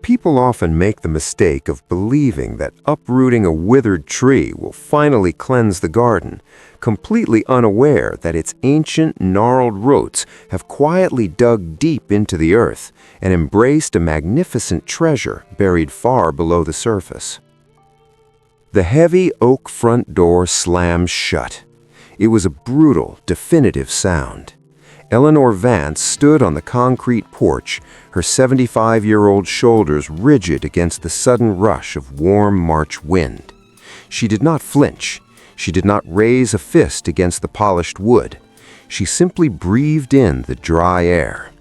People often make the mistake of believing that uprooting a withered tree will finally cleanse the garden, completely unaware that its ancient, gnarled roots have quietly dug deep into the earth and embraced a magnificent treasure buried far below the surface. The heavy oak front door slammed shut. It was a brutal, definitive sound. Eleanor Vance stood on the concrete porch, her 75-year-old shoulders rigid against the sudden rush of warm March wind. She did not flinch. She did not raise a fist against the polished wood. She simply breathed in the dry air.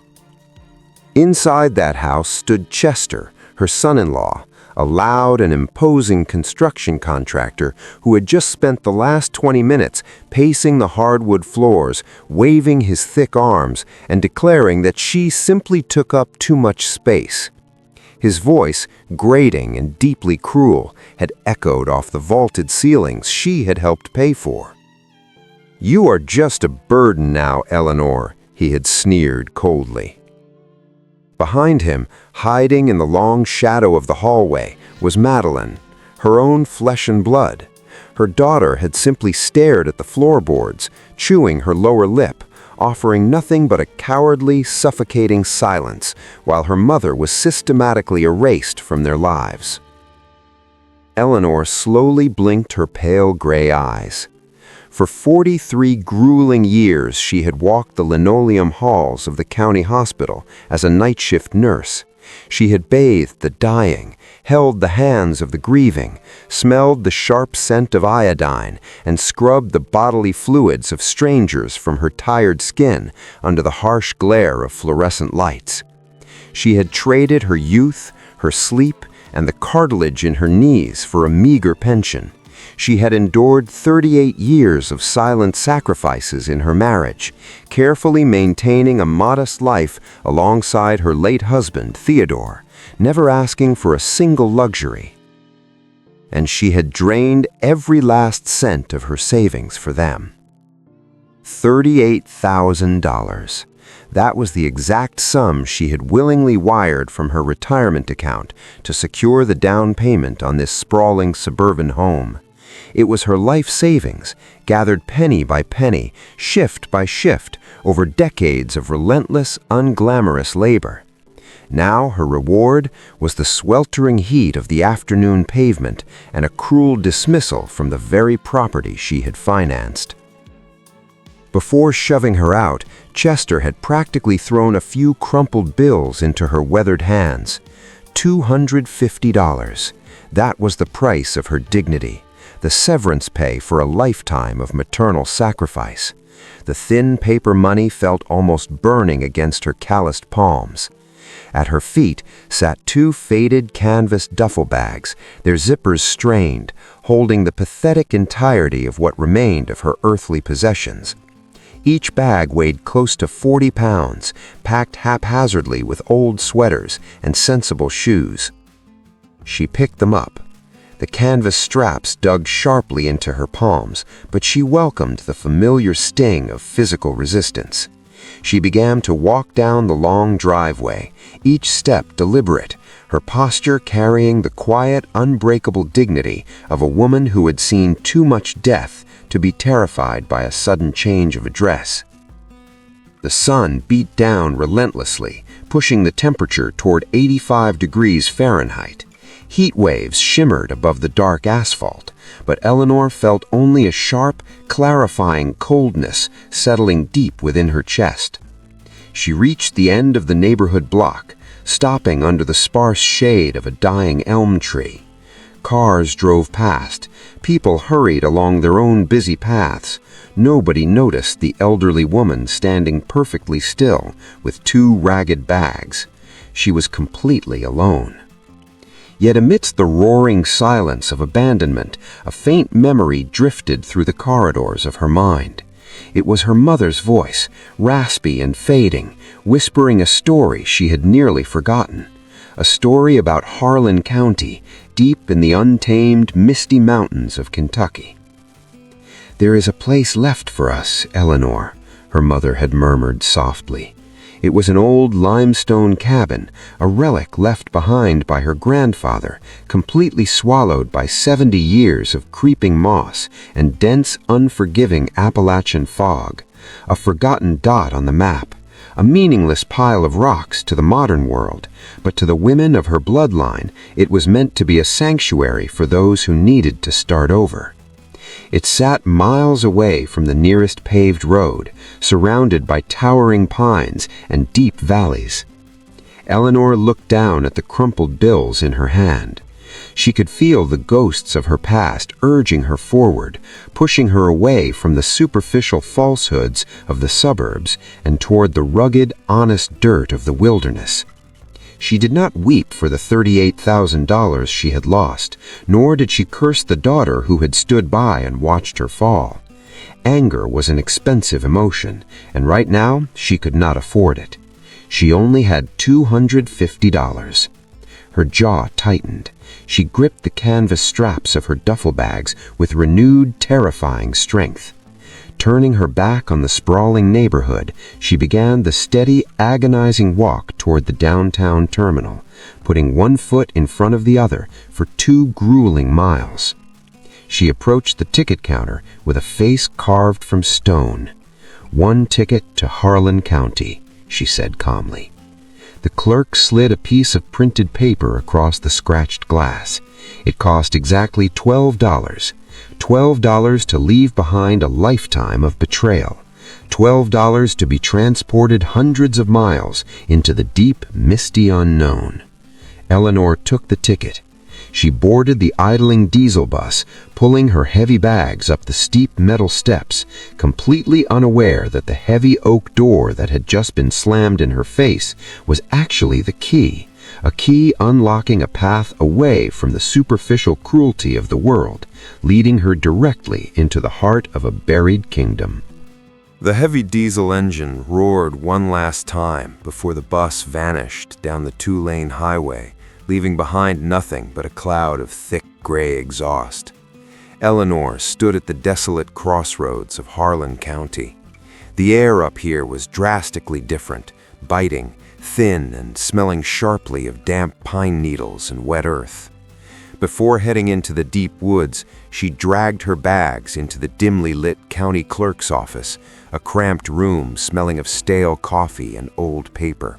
Inside that house stood Chester, her son-in-law, a loud and imposing construction contractor who had just spent the last 20 minutes pacing the hardwood floors, waving his thick arms, and declaring that she simply took up too much space. His voice, grating and deeply cruel, had echoed off the vaulted ceilings she had helped pay for. "You are just a burden now, Eleanor," he had sneered coldly. Behind him, hiding in the long shadow of the hallway, was Madeline, her own flesh and blood. Her daughter had simply stared at the floorboards, chewing her lower lip, offering nothing but a cowardly, suffocating silence, while her mother was systematically erased from their lives. Eleanor slowly blinked her pale gray eyes. For 43 grueling years, she had walked the linoleum halls of the county hospital as a night shift nurse. She had bathed the dying, held the hands of the grieving, smelled the sharp scent of iodine, and scrubbed the bodily fluids of strangers from her tired skin under the harsh glare of fluorescent lights. She had traded her youth, her sleep, and the cartilage in her knees for a meager pension. She had endured 38 years of silent sacrifices in her marriage, carefully maintaining a modest life alongside her late husband, Theodore, never asking for a single luxury. And she had drained every last cent of her savings for them. $38,000. That was the exact sum she had willingly wired from her retirement account to secure the down payment on this sprawling suburban home. It was her life savings, gathered penny by penny, shift by shift, over decades of relentless, unglamorous labor. Now her reward was the sweltering heat of the afternoon pavement and a cruel dismissal from the very property she had financed. Before shoving her out, Chester had practically thrown a few crumpled bills into her weathered hands. $250. That was the price of her dignity. The severance pay for a lifetime of maternal sacrifice. The thin paper money felt almost burning against her calloused palms. At her feet sat two faded canvas duffel bags, their zippers strained, holding the pathetic entirety of what remained of her earthly possessions. Each bag weighed close to 40 pounds, packed haphazardly with old sweaters and sensible shoes. She picked them up. The canvas straps dug sharply into her palms, but she welcomed the familiar sting of physical resistance. She began to walk down the long driveway, each step deliberate, her posture carrying the quiet, unbreakable dignity of a woman who had seen too much death to be terrified by a sudden change of address. The sun beat down relentlessly, pushing the temperature toward 85 degrees Fahrenheit. Heat waves shimmered above the dark asphalt, but Eleanor felt only a sharp, clarifying coldness settling deep within her chest. She reached the end of the neighborhood block, stopping under the sparse shade of a dying elm tree. Cars drove past. People hurried along their own busy paths. Nobody noticed the elderly woman standing perfectly still with two ragged bags. She was completely alone. Yet amidst the roaring silence of abandonment, a faint memory drifted through the corridors of her mind. It was her mother's voice, raspy and fading, whispering a story she had nearly forgotten. A story about Harlan County, deep in the untamed, misty mountains of Kentucky. "There is a place left for us, Eleanor," her mother had murmured softly. It was an old limestone cabin, a relic left behind by her grandfather, completely swallowed by 70 years of creeping moss and dense, unforgiving Appalachian fog, a forgotten dot on the map, a meaningless pile of rocks to the modern world, but to the women of her bloodline, it was meant to be a sanctuary for those who needed to start over. It sat miles away from the nearest paved road, surrounded by towering pines and deep valleys. Eleanor looked down at the crumpled bills in her hand. She could feel the ghosts of her past urging her forward, pushing her away from the superficial falsehoods of the suburbs and toward the rugged, honest dirt of the wilderness. She did not weep for the $38,000 she had lost, nor did she curse the daughter who had stood by and watched her fall. Anger was an expensive emotion, and right now she could not afford it. She only had $250. Her jaw tightened. She gripped the canvas straps of her duffel bags with renewed, terrifying strength. Turning her back on the sprawling neighborhood, she began the steady, agonizing walk toward the downtown terminal, putting one foot in front of the other for 2 grueling miles. She approached the ticket counter with a face carved from stone. "1 ticket to Harlan County," she said calmly. The clerk slid a piece of printed paper across the scratched glass. It cost exactly $12. $12 to leave behind a lifetime of betrayal. $12 to be transported hundreds of miles into the deep, misty unknown. Eleanor took the ticket. She boarded the idling diesel bus, pulling her heavy bags up the steep metal steps, completely unaware that the heavy oak door that had just been slammed in her face was actually the key, a key unlocking a path away from the superficial cruelty of the world, leading her directly into the heart of a buried kingdom. The heavy diesel engine roared one last time before the bus vanished down the 2-lane highway, leaving behind nothing but a cloud of thick gray exhaust. Eleanor stood at the desolate crossroads of Harlan County. The air up here was drastically different, biting, thin, and smelling sharply of damp pine needles and wet earth. Before heading into the deep woods, she dragged her bags into the dimly lit county clerk's office, a cramped room smelling of stale coffee and old paper.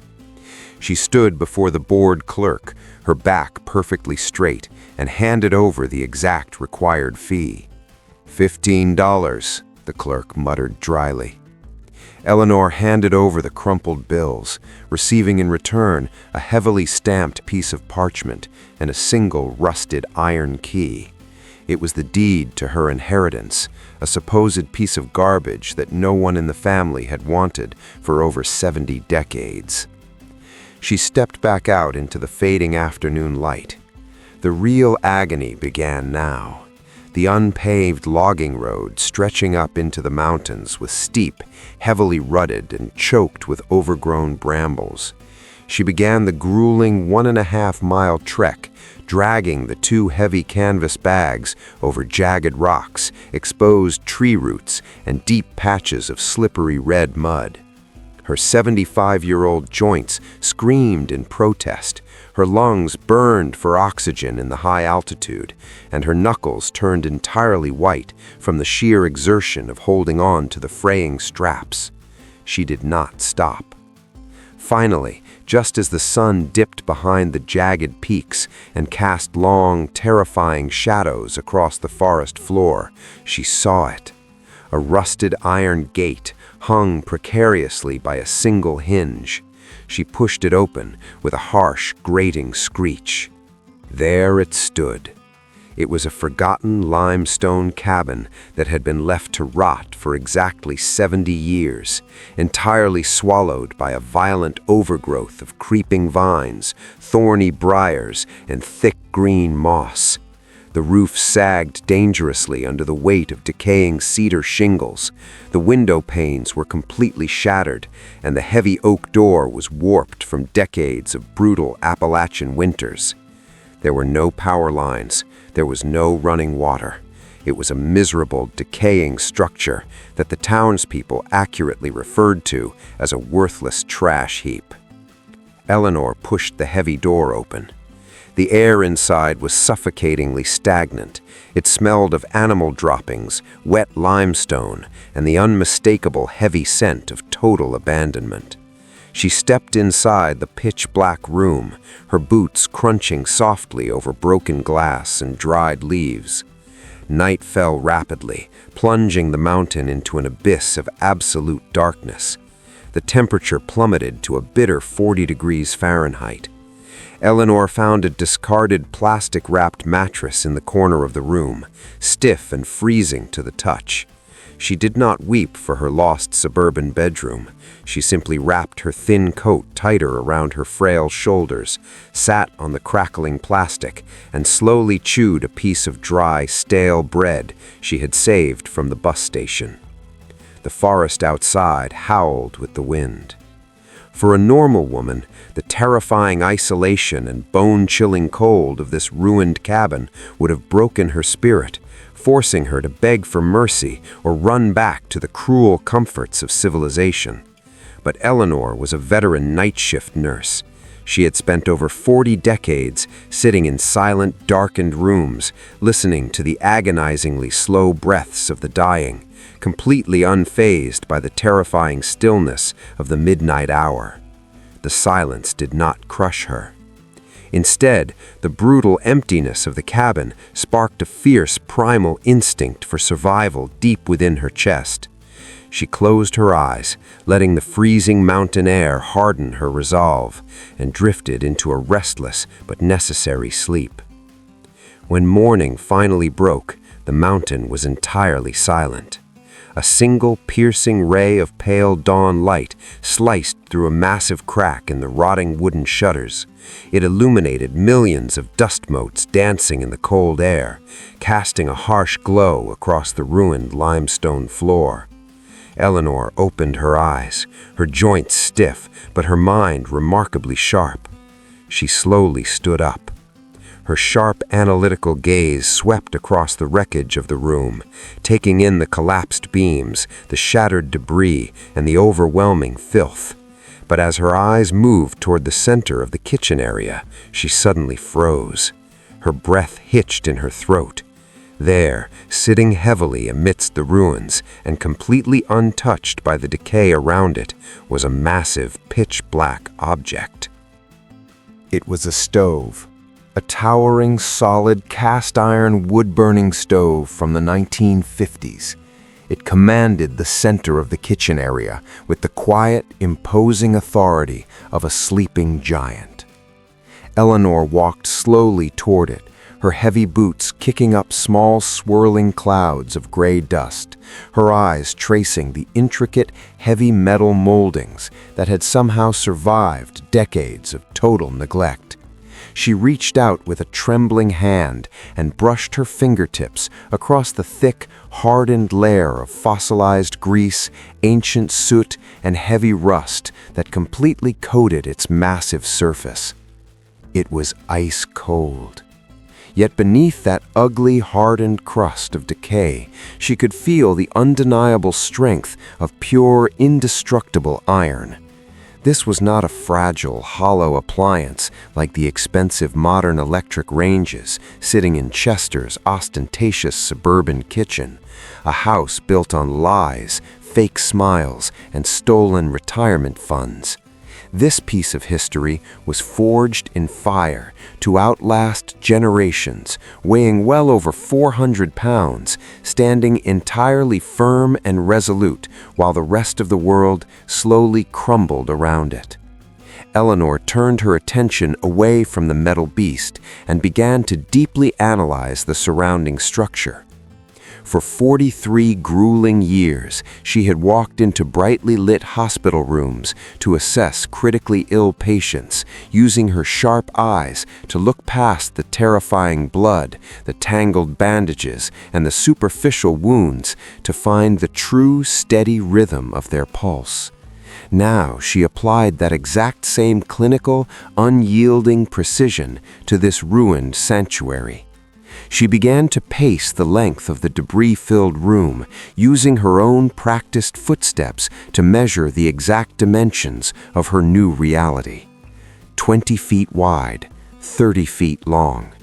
She stood before the bored clerk, her back perfectly straight, and handed over the exact required fee. $15, the clerk muttered dryly. Eleanor handed over the crumpled bills, receiving in return a heavily stamped piece of parchment and a single rusted iron key. It was the deed to her inheritance, a supposed piece of garbage that no one in the family had wanted for over 70 decades. She stepped back out into the fading afternoon light. The real agony began now. The unpaved logging road stretching up into the mountains was steep, heavily rutted, and choked with overgrown brambles. She began the grueling 1.5-mile trek, dragging the 2 heavy canvas bags over jagged rocks, exposed tree roots, and deep patches of slippery red mud. Her 75-year-old joints screamed in protest. Her lungs burned for oxygen in the high altitude, and her knuckles turned entirely white from the sheer exertion of holding on to the fraying straps. She did not stop. Finally, just as the sun dipped behind the jagged peaks and cast long, terrifying shadows across the forest floor, she saw it. A rusted iron gate hung precariously by a single hinge. She pushed it open with a harsh, grating screech. There it stood. It was a forgotten limestone cabin that had been left to rot for exactly 70 years, entirely swallowed by a violent overgrowth of creeping vines, thorny briars, and thick green moss. The roof sagged dangerously under the weight of decaying cedar shingles. The window panes were completely shattered, and the heavy oak door was warped from decades of brutal Appalachian winters. There were no power lines. There was no running water. It was a miserable, decaying structure that the townspeople accurately referred to as a worthless trash heap. Eleanor pushed the heavy door open. The air inside was suffocatingly stagnant. It smelled of animal droppings, wet limestone, and the unmistakable heavy scent of total abandonment. She stepped inside the pitch-black room, her boots crunching softly over broken glass and dried leaves. Night fell rapidly, plunging the mountain into an abyss of absolute darkness. The temperature plummeted to a bitter 40 degrees Fahrenheit. Eleanor found a discarded plastic-wrapped mattress in the corner of the room, stiff and freezing to the touch. She did not weep for her lost suburban bedroom. She simply wrapped her thin coat tighter around her frail shoulders, sat on the crackling plastic, and slowly chewed a piece of dry, stale bread she had saved from the bus station. The forest outside howled with the wind. For a normal woman, the terrifying isolation and bone-chilling cold of this ruined cabin would have broken her spirit, forcing her to beg for mercy or run back to the cruel comforts of civilization. But Eleanor was a veteran night shift nurse. She had spent over 40 decades sitting in silent, darkened rooms, listening to the agonizingly slow breaths of the dying, completely unfazed by the terrifying stillness of the midnight hour. The silence did not crush her. Instead, the brutal emptiness of the cabin sparked a fierce primal instinct for survival deep within her chest. She closed her eyes, letting the freezing mountain air harden her resolve, and drifted into a restless but necessary sleep. When morning finally broke, the mountain was entirely silent. A single piercing ray of pale dawn light sliced through a massive crack in the rotting wooden shutters. It illuminated millions of dust motes dancing in the cold air, casting a harsh glow across the ruined limestone floor. Eleanor opened her eyes, her joints stiff, but her mind remarkably sharp. She slowly stood up. Her sharp, analytical gaze swept across the wreckage of the room, taking in the collapsed beams, the shattered debris, and the overwhelming filth. But as her eyes moved toward the center of the kitchen area, she suddenly froze. Her breath hitched in her throat. There, sitting heavily amidst the ruins and completely untouched by the decay around it, was a massive, pitch-black object. It was a stove. A towering, solid, cast-iron wood-burning stove from the 1950s. It commanded the center of the kitchen area with the quiet, imposing authority of a sleeping giant. Eleanor walked slowly toward it, her heavy boots kicking up small, swirling clouds of gray dust, her eyes tracing the intricate, heavy metal moldings that had somehow survived decades of total neglect. She reached out with a trembling hand and brushed her fingertips across the thick, hardened layer of fossilized grease, ancient soot, and heavy rust that completely coated its massive surface. It was ice cold. Yet beneath that ugly, hardened crust of decay, she could feel the undeniable strength of pure, indestructible iron. This was not a fragile, hollow appliance like the expensive modern electric ranges sitting in Chester's ostentatious suburban kitchen, a house built on lies, fake smiles, and stolen retirement funds. This piece of history was forged in fire to outlast generations, weighing well over 400 pounds, standing entirely firm and resolute while the rest of the world slowly crumbled around it. Eleanor turned her attention away from the metal beast and began to deeply analyze the surrounding structure. For 43 grueling years, she had walked into brightly lit hospital rooms to assess critically ill patients, using her sharp eyes to look past the terrifying blood, the tangled bandages, and the superficial wounds to find the true, steady rhythm of their pulse. Now she applied that exact same clinical, unyielding precision to this ruined sanctuary. She began to pace the length of the debris-filled room, using her own practiced footsteps to measure the exact dimensions of her new reality. 20 feet wide, 30 feet long.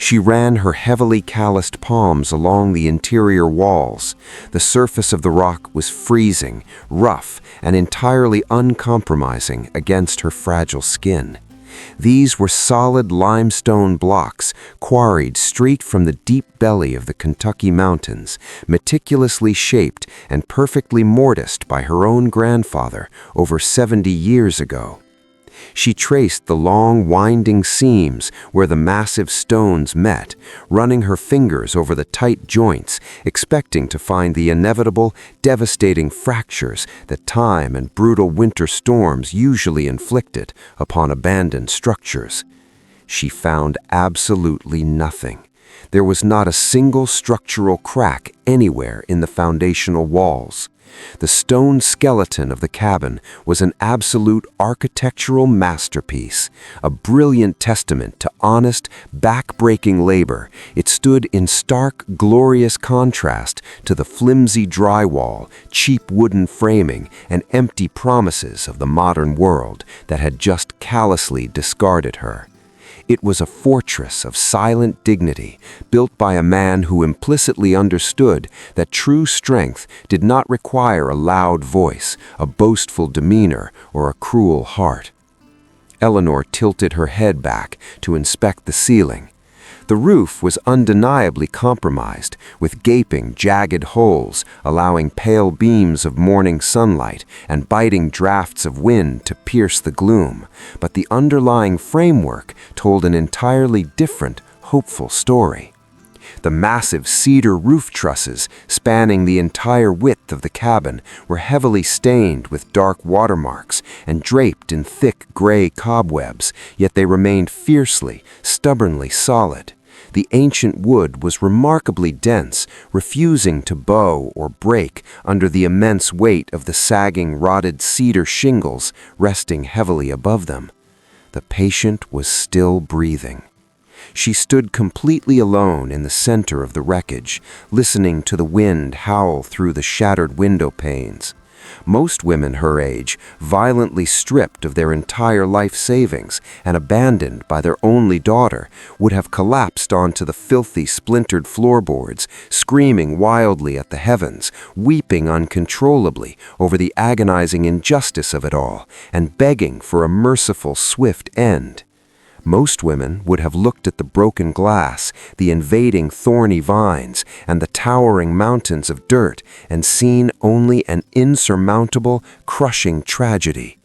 She ran her heavily calloused palms along the interior walls. The surface of the rock was freezing, rough, and entirely uncompromising against her fragile skin. These were solid limestone blocks quarried straight from the deep belly of the Kentucky mountains, meticulously shaped and perfectly mortised by her own grandfather over 70 years ago. She traced the long, winding seams where the massive stones met, running her fingers over the tight joints, expecting to find the inevitable, devastating fractures that time and brutal winter storms usually inflicted upon abandoned structures. She found absolutely nothing. There was not a single structural crack anywhere in the foundational walls. The stone skeleton of the cabin was an absolute architectural masterpiece, a brilliant testament to honest, back-breaking labor. It stood in stark, glorious contrast to the flimsy drywall, cheap wooden framing, and empty promises of the modern world that had just callously discarded her. It was a fortress of silent dignity, built by a man who implicitly understood that true strength did not require a loud voice, a boastful demeanor, or a cruel heart. Eleanor tilted her head back to inspect the ceiling. The roof was undeniably compromised, with gaping, jagged holes allowing pale beams of morning sunlight and biting drafts of wind to pierce the gloom, but the underlying framework told an entirely different, hopeful story. The massive cedar roof trusses spanning the entire width of the cabin were heavily stained with dark watermarks and draped in thick gray cobwebs, yet they remained fiercely, stubbornly solid. The ancient wood was remarkably dense, refusing to bow or break under the immense weight of the sagging, rotted cedar shingles resting heavily above them. The patient was still breathing. She stood completely alone in the center of the wreckage, listening to the wind howl through the shattered window panes. Most women her age, violently stripped of their entire life savings and abandoned by their only daughter, would have collapsed onto the filthy, splintered floorboards, screaming wildly at the heavens, weeping uncontrollably over the agonizing injustice of it all, and begging for a merciful, swift end. Most women would have looked at the broken glass, the invading thorny vines, and the towering mountains of dirt and seen only an insurmountable, crushing tragedy.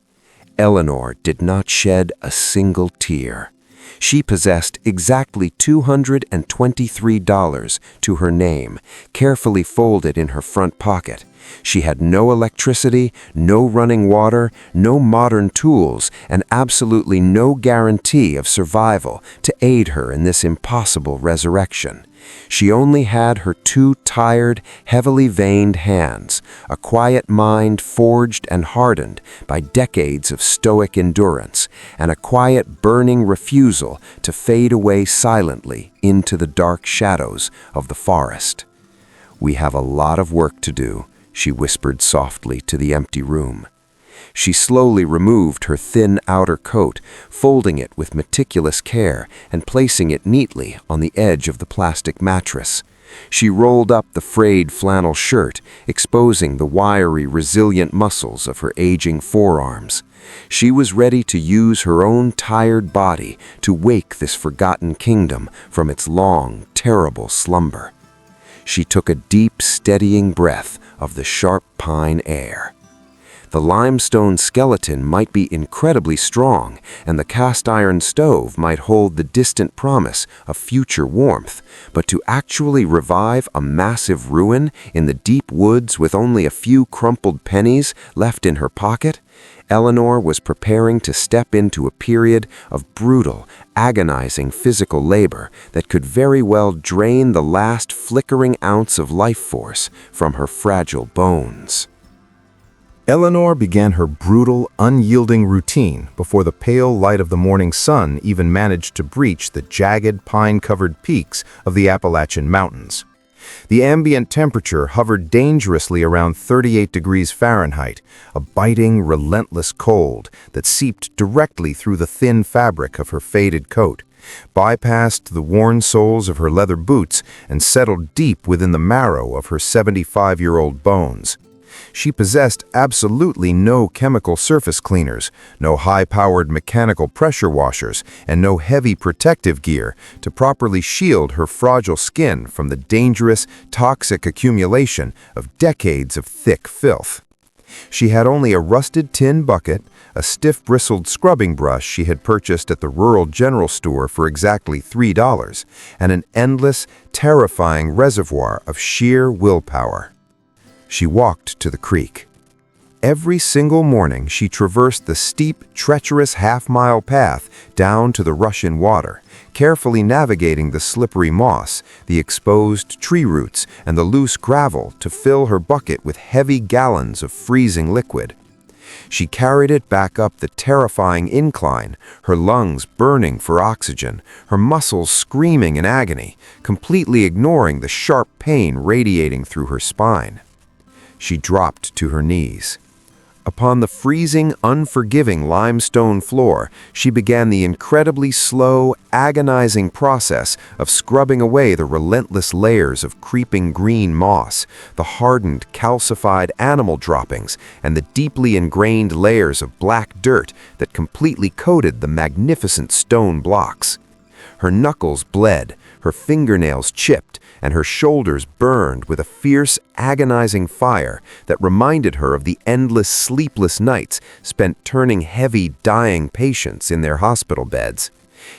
Eleanor did not shed a single tear. She possessed exactly $223 to her name, carefully folded in her front pocket. She had no electricity, no running water, no modern tools, and absolutely no guarantee of survival to aid her in this impossible resurrection. She only had her two tired, heavily veined hands, a quiet mind forged and hardened by decades of stoic endurance, and a quiet, burning refusal to fade away silently into the dark shadows of the forest. "We have a lot of work to do," she whispered softly to the empty room. She slowly removed her thin outer coat, folding it with meticulous care and placing it neatly on the edge of the plastic mattress. She rolled up the frayed flannel shirt, exposing the wiry, resilient muscles of her aging forearms. She was ready to use her own tired body to wake this forgotten kingdom from its long, terrible slumber. She took a deep, steadying breath of the sharp pine air. The limestone skeleton might be incredibly strong, and the cast-iron stove might hold the distant promise of future warmth, but to actually revive a massive ruin in the deep woods with only a few crumpled pennies left in her pocket, Eleanor was preparing to step into a period of brutal, agonizing physical labor that could very well drain the last flickering ounce of life force from her fragile bones. Eleanor began her brutal, unyielding routine before the pale light of the morning sun even managed to breach the jagged, pine-covered peaks of the Appalachian Mountains. The ambient temperature hovered dangerously around 38 degrees Fahrenheit, a biting, relentless cold that seeped directly through the thin fabric of her faded coat, bypassed the worn soles of her leather boots, and settled deep within the marrow of her 75-year-old bones. She possessed absolutely no chemical surface cleaners, no high-powered mechanical pressure washers, and no heavy protective gear to properly shield her fragile skin from the dangerous, toxic accumulation of decades of thick filth. She had only a rusted tin bucket, a stiff-bristled scrubbing brush she had purchased at the rural general store for exactly $3, and an endless, terrifying reservoir of sheer willpower. She walked to the creek. Every single morning, she traversed the steep, treacherous half-mile path down to the rush-in water, carefully navigating the slippery moss, the exposed tree roots, and the loose gravel to fill her bucket with heavy gallons of freezing liquid. She carried it back up the terrifying incline, her lungs burning for oxygen, her muscles screaming in agony, completely ignoring the sharp pain radiating through her spine. She dropped to her knees. Upon the freezing, unforgiving limestone floor, she began the incredibly slow, agonizing process of scrubbing away the relentless layers of creeping green moss, the hardened, calcified animal droppings, and the deeply ingrained layers of black dirt that completely coated the magnificent stone blocks. Her knuckles bled, her fingernails chipped, and her shoulders burned with a fierce, agonizing fire that reminded her of the endless, sleepless nights spent turning heavy, dying patients in their hospital beds.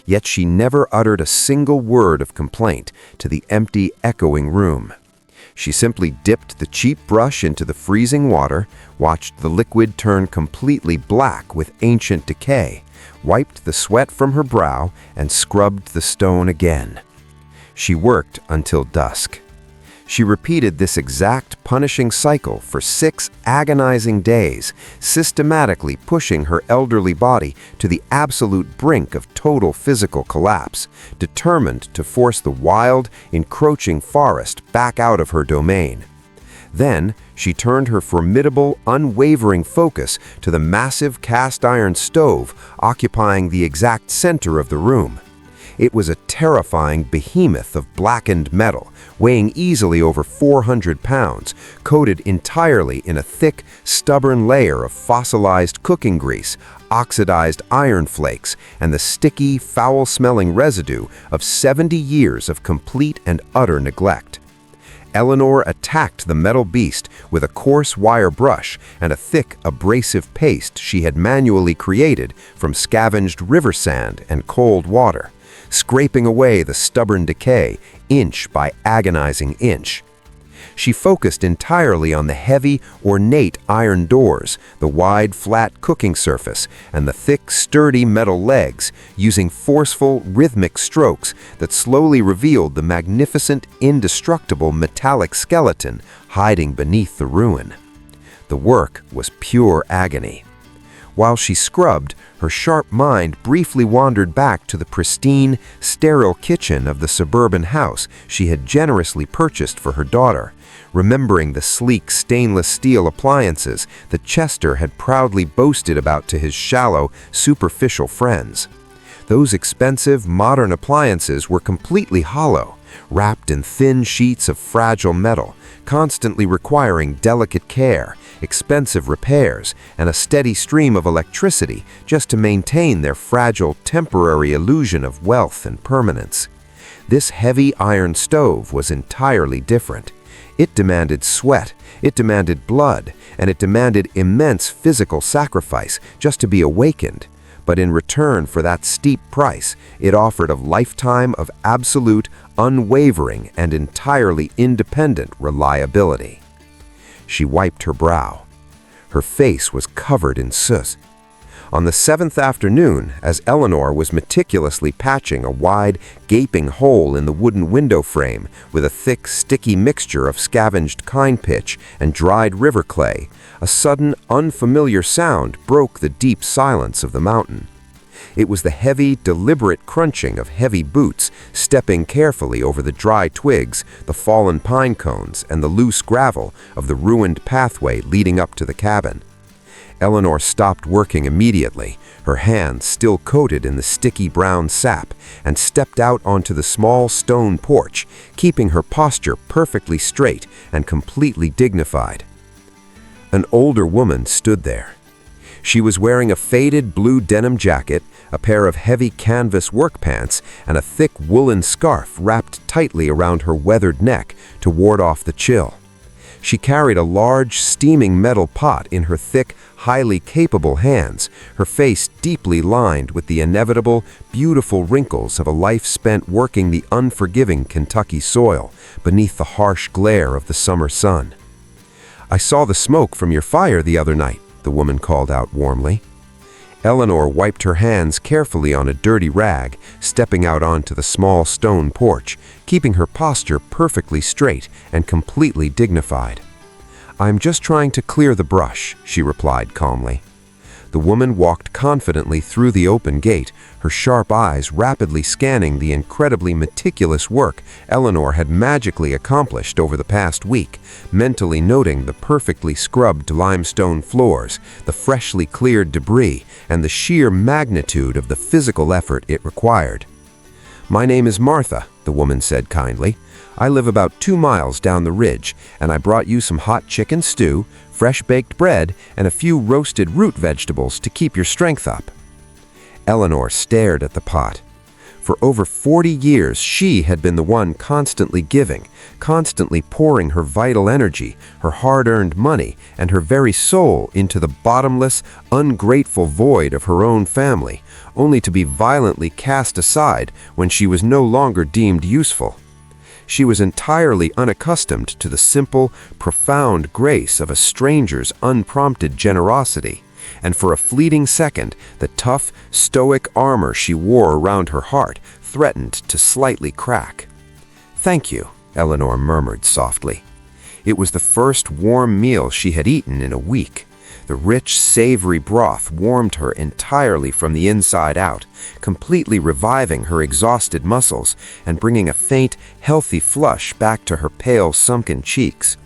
Yet she never uttered a single word of complaint to the empty, echoing room. She simply dipped the cheap brush into the freezing water, watched the liquid turn completely black with ancient decay, wiped the sweat from her brow, and scrubbed the stone again. She worked until dusk. She repeated this exact punishing cycle for 6 agonizing days, systematically pushing her elderly body to the absolute brink of total physical collapse, determined to force the wild, encroaching forest back out of her domain. Then, she turned her formidable, unwavering focus to the massive cast-iron stove occupying the exact center of the room. It was a terrifying behemoth of blackened metal, weighing easily over 400 pounds, coated entirely in a thick, stubborn layer of fossilized cooking grease, oxidized iron flakes, and the sticky, foul-smelling residue of 70 years of complete and utter neglect. Eleanor attacked the metal beast with a coarse wire brush and a thick, abrasive paste she had manually created from scavenged river sand and cold water, scraping away the stubborn decay inch by agonizing inch. She focused entirely on the heavy, ornate iron doors, the wide, flat cooking surface, and the thick, sturdy metal legs, using forceful, rhythmic strokes that slowly revealed the magnificent, indestructible metallic skeleton hiding beneath the ruin. The work was pure agony. While she scrubbed, her sharp mind briefly wandered back to the pristine, sterile kitchen of the suburban house she had generously purchased for her daughter, remembering the sleek stainless steel appliances that Chester had proudly boasted about to his shallow, superficial friends. Those expensive, modern appliances were completely hollow, wrapped in thin sheets of fragile metal, constantly requiring delicate care, expensive repairs, and a steady stream of electricity just to maintain their fragile, temporary illusion of wealth and permanence. This heavy iron stove was entirely different. It demanded sweat, it demanded blood, and it demanded immense physical sacrifice just to be awakened. But in return for that steep price, it offered a lifetime of absolute, unwavering, and entirely independent reliability. She wiped her brow. Her face was covered in soot. On the seventh afternoon, as Eleanor was meticulously patching a wide, gaping hole in the wooden window frame with a thick, sticky mixture of scavenged kine pitch and dried river clay, a sudden, unfamiliar sound broke the deep silence of the mountain. It was the heavy, deliberate crunching of heavy boots stepping carefully over the dry twigs, the fallen pine cones, and the loose gravel of the ruined pathway leading up to the cabin. Eleanor stopped working immediately, her hands still coated in the sticky brown sap, and stepped out onto the small stone porch, keeping her posture perfectly straight and completely dignified. An older woman stood there. She was wearing a faded blue denim jacket, a pair of heavy canvas work pants, and a thick woolen scarf wrapped tightly around her weathered neck to ward off the chill. She carried a large, steaming metal pot in her thick, highly capable hands, her face deeply lined with the inevitable, beautiful wrinkles of a life spent working the unforgiving Kentucky soil beneath the harsh glare of the summer sun. "I saw the smoke from your fire the other night," the woman called out warmly. Eleanor wiped her hands carefully on a dirty rag, stepping out onto the small stone porch, keeping her posture perfectly straight and completely dignified. "I'm just trying to clear the brush," she replied calmly. The woman walked confidently through the open gate, her sharp eyes rapidly scanning the incredibly meticulous work Eleanor had magically accomplished over the past week, mentally noting the perfectly scrubbed limestone floors, the freshly cleared debris, and the sheer magnitude of the physical effort it required. "My name is Martha," the woman said kindly. "I live about 2 miles down the ridge, and I brought you some hot chicken stew, fresh baked bread, and a few roasted root vegetables to keep your strength up." Eleanor stared at the pot. For over 40 years, she had been the one constantly giving, constantly pouring her vital energy, her hard-earned money, and her very soul into the bottomless, ungrateful void of her own family, only to be violently cast aside when she was no longer deemed useful. She was entirely unaccustomed to the simple, profound grace of a stranger's unprompted generosity, and for a fleeting second, the tough, stoic armor she wore around her heart threatened to slightly crack. "Thank you," Eleanor murmured softly. It was the first warm meal she had eaten in a week. The rich, savory broth warmed her entirely from the inside out, completely reviving her exhausted muscles and bringing a faint, healthy flush back to her pale, sunken cheeks.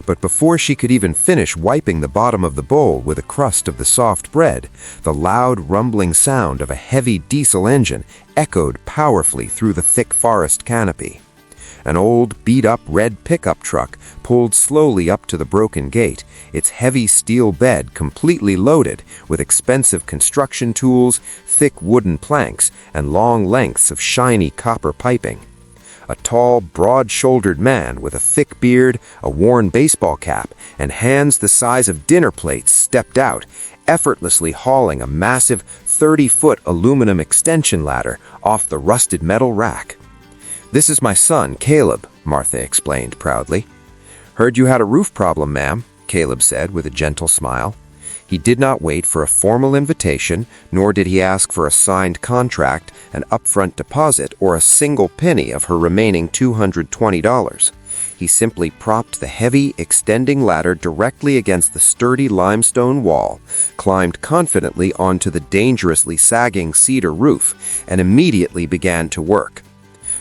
But before she could even finish wiping the bottom of the bowl with a crust of the soft bread, the loud, rumbling sound of a heavy diesel engine echoed powerfully through the thick forest canopy. An old, beat-up red pickup truck pulled slowly up to the broken gate, its heavy steel bed completely loaded with expensive construction tools, thick wooden planks, and long lengths of shiny copper piping. A tall, broad-shouldered man with a thick beard, a worn baseball cap, and hands the size of dinner plates stepped out, effortlessly hauling a massive 30-foot aluminum extension ladder off the rusted metal rack. "This is my son, Caleb," Martha explained proudly. "Heard you had a roof problem, ma'am," Caleb said with a gentle smile. He did not wait for a formal invitation, nor did he ask for a signed contract, an upfront deposit, or a single penny of her remaining $220. He simply propped the heavy, extending ladder directly against the sturdy limestone wall, climbed confidently onto the dangerously sagging cedar roof, and immediately began to work.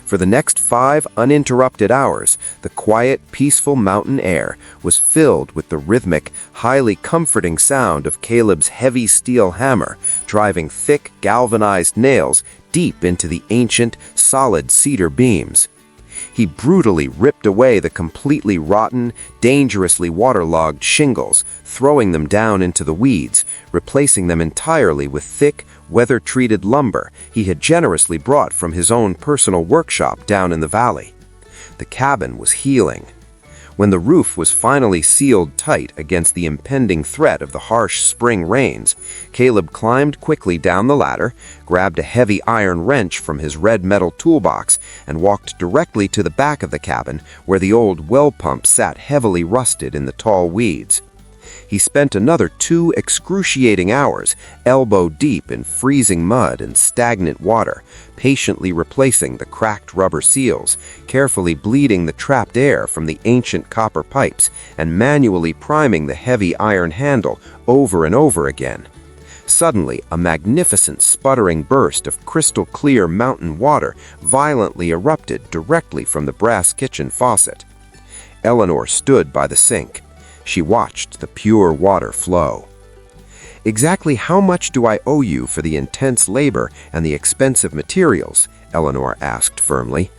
For the next 5 uninterrupted hours, the quiet, peaceful mountain air was filled with the rhythmic, highly comforting sound of Caleb's heavy steel hammer driving thick, galvanized nails deep into the ancient, solid cedar beams. He brutally ripped away the completely rotten, dangerously waterlogged shingles, throwing them down into the weeds, replacing them entirely with thick, weather-treated lumber he had generously brought from his own personal workshop down in the valley. The cabin was healing. When the roof was finally sealed tight against the impending threat of the harsh spring rains, Caleb climbed quickly down the ladder, grabbed a heavy iron wrench from his red metal toolbox, and walked directly to the back of the cabin where the old well pump sat heavily rusted in the tall weeds. He He spent another 2 excruciating hours, elbow deep in freezing mud and stagnant water, patiently replacing the cracked rubber seals, carefully bleeding the trapped air from the ancient copper pipes, and manually priming the heavy iron handle over and over again. Suddenly, a magnificent sputtering burst of crystal-clear mountain water violently erupted directly from the brass kitchen faucet. Eleanor stood by the sink. She watched the pure water flow. "Exactly how much do I owe you for the intense labor and the expensive materials?" Eleanor asked firmly.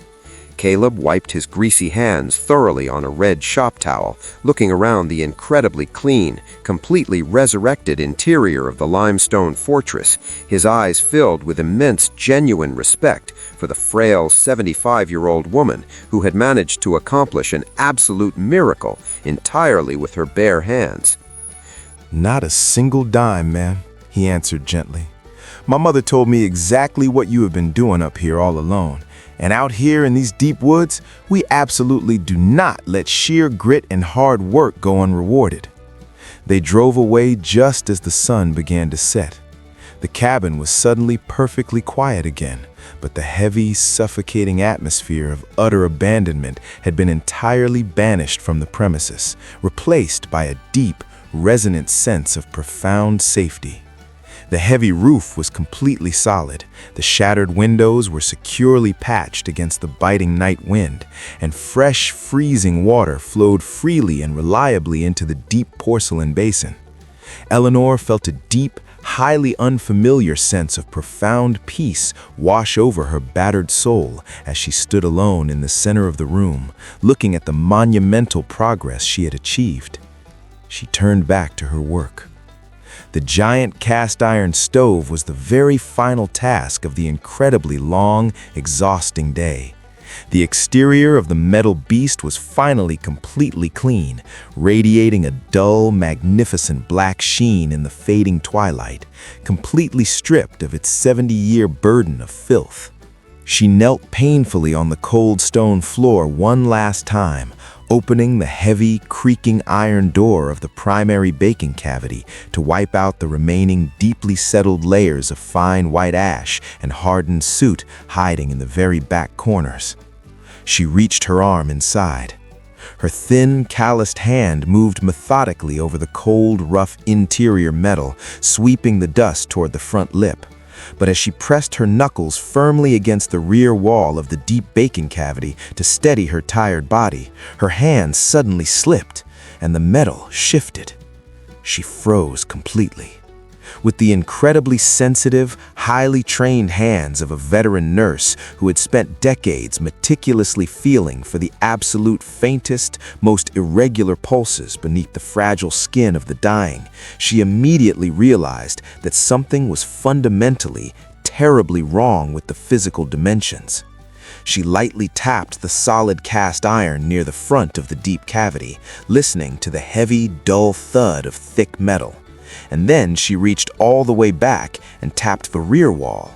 Caleb wiped his greasy hands thoroughly on a red shop towel, looking around the incredibly clean, completely resurrected interior of the limestone fortress, his eyes filled with immense genuine respect for the frail 75-year-old woman who had managed to accomplish an absolute miracle entirely with her bare hands. "Not a single dime, ma'am," he answered gently. "My mother told me exactly what you have been doing up here all alone. And out here in these deep woods, we absolutely do not let sheer grit and hard work go unrewarded." They drove away just as the sun began to set. The cabin was suddenly perfectly quiet again, but the heavy, suffocating atmosphere of utter abandonment had been entirely banished from the premises, replaced by a deep, resonant sense of profound safety. The heavy roof was completely solid, the shattered windows were securely patched against the biting night wind, and fresh, freezing water flowed freely and reliably into the deep porcelain basin. Eleanor felt a deep, highly unfamiliar sense of profound peace wash over her battered soul as she stood alone in the center of the room, looking at the monumental progress she had achieved. She turned back to her work. The giant cast-iron stove was the very final task of the incredibly long, exhausting day. The exterior of the metal beast was finally completely clean, radiating a dull, magnificent black sheen in the fading twilight, completely stripped of its 70-year burden of filth. She knelt painfully on the cold stone floor one last time, opening the heavy, creaking iron door of the primary baking cavity to wipe out the remaining deeply settled layers of fine white ash and hardened soot hiding in the very back corners. She reached her arm inside. Her thin, calloused hand moved methodically over the cold, rough interior metal, sweeping the dust toward the front lip. But as she pressed her knuckles firmly against the rear wall of the deep baking cavity to steady her tired body, her hand suddenly slipped, and the metal shifted. She froze completely. With the incredibly sensitive, highly trained hands of a veteran nurse who had spent decades meticulously feeling for the absolute faintest, most irregular pulses beneath the fragile skin of the dying, she immediately realized that something was fundamentally, terribly wrong with the physical dimensions. She lightly tapped the solid cast iron near the front of the deep cavity, listening to the heavy, dull thud of thick metal. And then she reached all the way back and tapped the rear wall.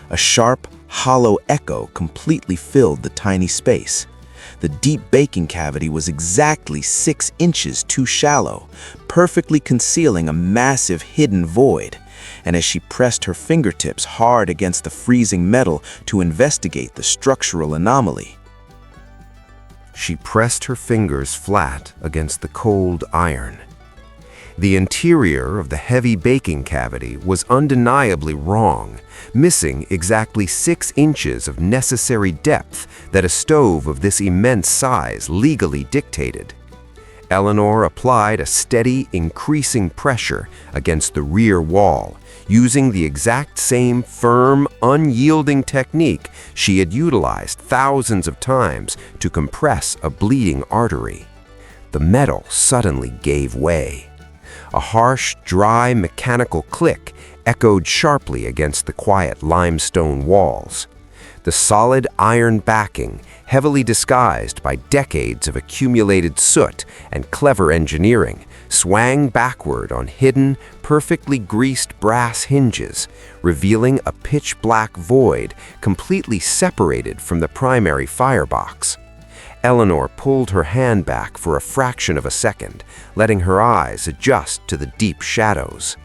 A sharp, hollow echo completely filled the tiny space. The deep baking cavity was exactly 6 inches too shallow, perfectly concealing a massive hidden void. And as she pressed her fingertips hard against the freezing metal to investigate the structural anomaly, She pressed her fingers flat against the cold iron. The interior of the heavy baking cavity was undeniably wrong, missing exactly 6 inches of necessary depth that a stove of this immense size legally dictated. Eleanor applied a steady, increasing pressure against the rear wall, using the exact same firm, unyielding technique she had utilized thousands of times to compress a bleeding artery. The metal suddenly gave way. A harsh, dry, mechanical click echoed sharply against the quiet limestone walls. The solid iron backing, heavily disguised by decades of accumulated soot and clever engineering, swang backward on hidden, perfectly greased brass hinges, revealing a pitch-black void completely separated from the primary firebox. Eleanor pulled her hand back for a fraction of a second, letting her eyes adjust to the deep shadows.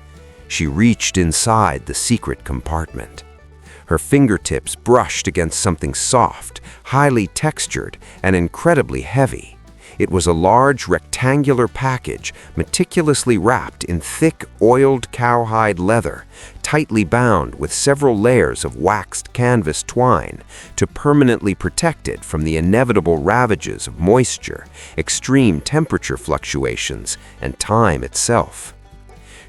She reached inside the secret compartment. Her fingertips brushed against something soft, highly textured, and incredibly heavy. It was a large rectangular package, meticulously wrapped in thick, oiled cowhide leather, tightly bound with several layers of waxed canvas twine to permanently protect it from the inevitable ravages of moisture, extreme temperature fluctuations, and time itself.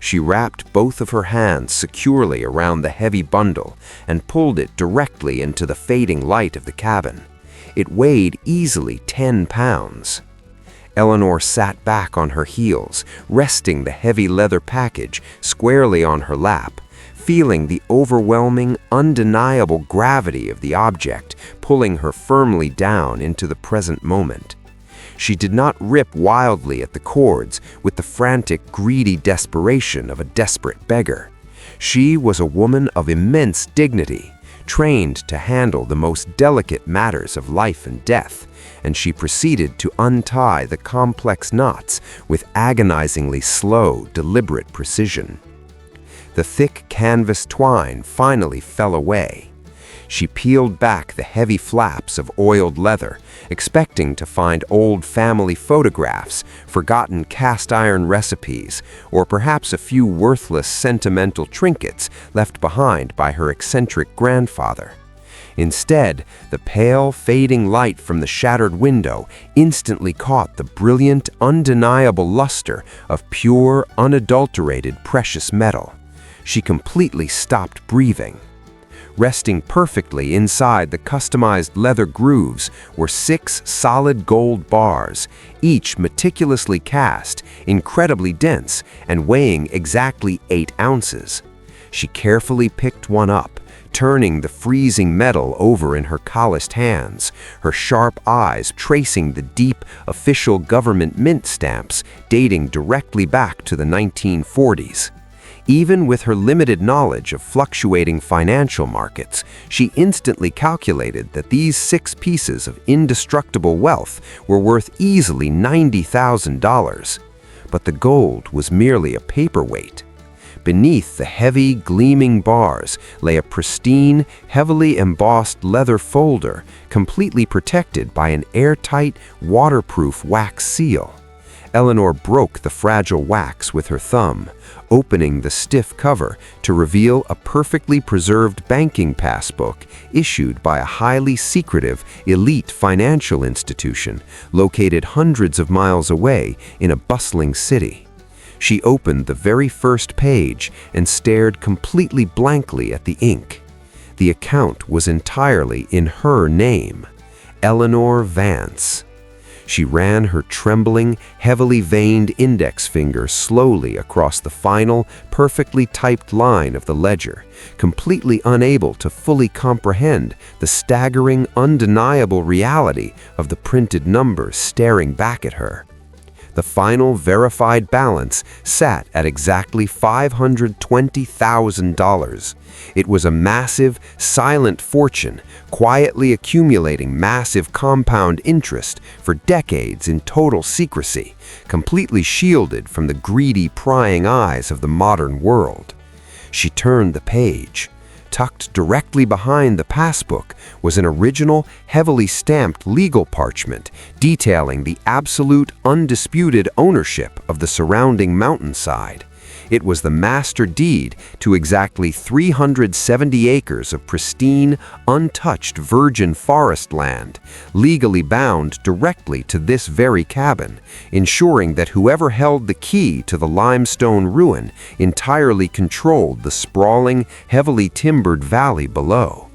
She wrapped both of her hands securely around the heavy bundle and pulled it directly into the fading light of the cabin. It weighed easily 10 pounds. Eleanor sat back on her heels, resting the heavy leather package squarely on her lap, feeling the overwhelming, undeniable gravity of the object pulling her firmly down into the present moment. She did not rip wildly at the cords with the frantic, greedy desperation of a desperate beggar. She was a woman of immense dignity, trained to handle the most delicate matters of life and death, and she proceeded to untie the complex knots with agonizingly slow, deliberate precision. The thick canvas twine finally fell away. She peeled back the heavy flaps of oiled leather, expecting to find old family photographs, forgotten cast-iron recipes, or perhaps a few worthless sentimental trinkets left behind by her eccentric grandfather. Instead, the pale, fading light from the shattered window instantly caught the brilliant, undeniable luster of pure, unadulterated precious metal. She completely stopped breathing. Resting perfectly inside the customized leather grooves were 6 solid gold bars, each meticulously cast, incredibly dense, and weighing exactly 8 ounces. She carefully picked one up, turning the freezing metal over in her calloused hands, her sharp eyes tracing the deep official government mint stamps dating directly back to the 1940s. Even with her limited knowledge of fluctuating financial markets, she instantly calculated that these 6 pieces of indestructible wealth were worth easily $90,000. But the gold was merely a paperweight. Beneath the heavy, gleaming bars lay a pristine, heavily embossed leather folder, completely protected by an airtight, waterproof wax seal. Eleanor broke the fragile wax with her thumb, opening the stiff cover to reveal a perfectly preserved banking passbook issued by a highly secretive, elite financial institution located hundreds of miles away in a bustling city. She opened the very first page and stared completely blankly at the ink. The account was entirely in her name, Eleanor Vance. She ran her trembling, heavily veined index finger slowly across the final, perfectly typed line of the ledger, completely unable to fully comprehend the staggering, undeniable reality of the printed numbers staring back at her. The final verified balance sat at exactly $520,000. It was a massive, silent fortune, quietly accumulating massive compound interest for decades in total secrecy, completely shielded from the greedy, prying eyes of the modern world. She turned the page. Tucked directly behind the passbook was an original, heavily stamped legal parchment detailing the absolute, undisputed ownership of the surrounding mountainside. It was the master deed to exactly 370 acres of pristine, untouched virgin forest land, legally bound directly to this very cabin, ensuring that whoever held the key to the limestone ruin entirely controlled the sprawling, heavily timbered valley below.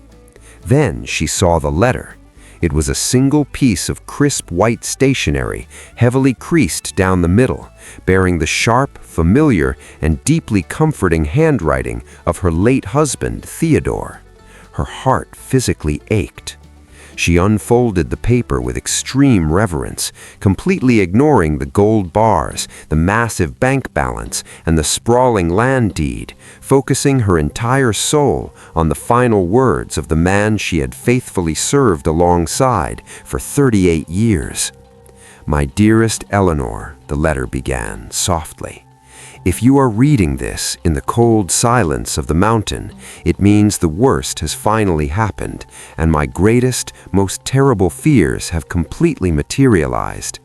Then she saw the letter. It was a single piece of crisp white stationery, heavily creased down the middle, bearing the sharp, familiar, and deeply comforting handwriting of her late husband, Theodore. Her heart physically ached. She unfolded the paper with extreme reverence, completely ignoring the gold bars, the massive bank balance, and the sprawling land deed, focusing her entire soul on the final words of the man she had faithfully served alongside for 38 years. "My dearest Eleanor," the letter began softly. "If you are reading this in the cold silence of the mountain, it means the worst has finally happened, and my greatest, most terrible fears have completely materialized.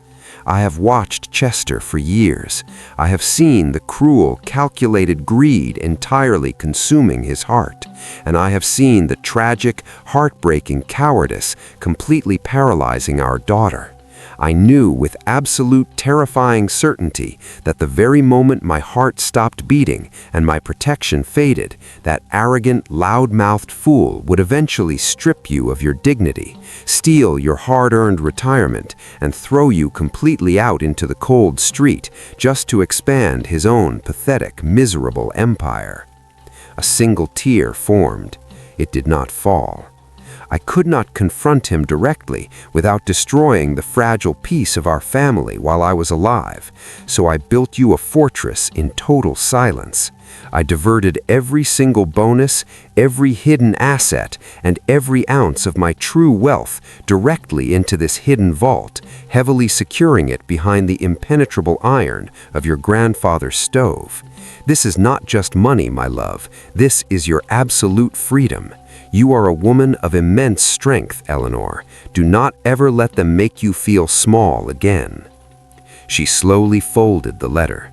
I have watched Chester for years. I have seen the cruel, calculated greed entirely consuming his heart, and I have seen the tragic, heartbreaking cowardice completely paralyzing our daughter. I knew with absolute terrifying certainty that the very moment my heart stopped beating and my protection faded, that arrogant, loud-mouthed fool would eventually strip you of your dignity, steal your hard-earned retirement, and throw you completely out into the cold street just to expand his own pathetic, miserable empire." A single tear formed. It did not fall. I could not confront him directly without destroying the fragile peace of our family while I was alive, so I built you a fortress in total silence. I diverted every single bonus, every hidden asset, and every ounce of my true wealth directly into this hidden vault, heavily securing it behind the impenetrable iron of your grandfather's stove. This is not just money, my love. This is your absolute freedom. You are a woman of immense strength, Eleanor. Do not ever let them make you feel small again." She slowly folded the letter.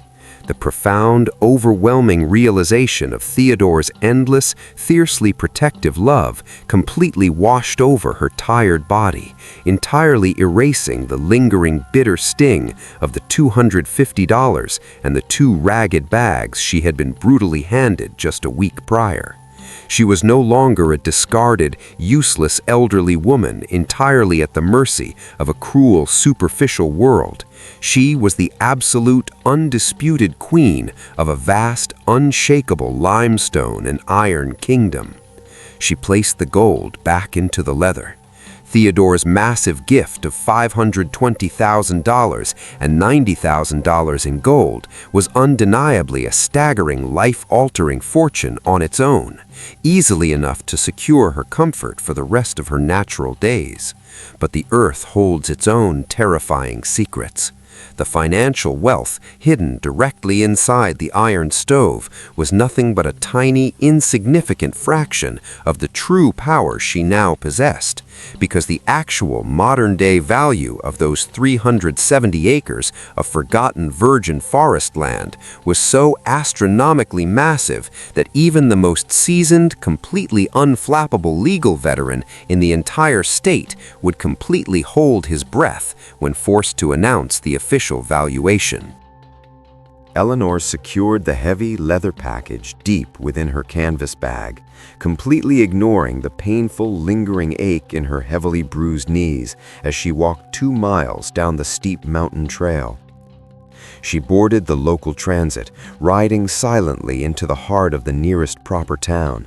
The profound, overwhelming realization of Theodore's endless, fiercely protective love completely washed over her tired body, entirely erasing the lingering bitter sting of the $250 and the 2 ragged bags she had been brutally handed just a week prior. She was no longer a discarded, useless elderly woman entirely at the mercy of a cruel, superficial world. She was the absolute, undisputed queen of a vast, unshakable limestone and iron kingdom. She placed the gold back into the leather. Theodore's massive gift of $520,000 and $90,000 in gold was undeniably a staggering, life-altering fortune on its own, easily enough to secure her comfort for the rest of her natural days. But the earth holds its own terrifying secrets. The financial wealth hidden directly inside the iron stove was nothing but a tiny, insignificant fraction of the true power she now possessed, because the actual modern-day value of those 370 acres of forgotten virgin forest land was so astronomically massive that even the most seasoned, completely unflappable legal veteran in the entire state would completely hold his breath when forced to announce the official valuation. Eleanor secured the heavy leather package deep within her canvas bag, completely ignoring the painful, lingering ache in her heavily bruised knees as she walked 2 miles down the steep mountain trail. She boarded the local transit, riding silently into the heart of the nearest proper town.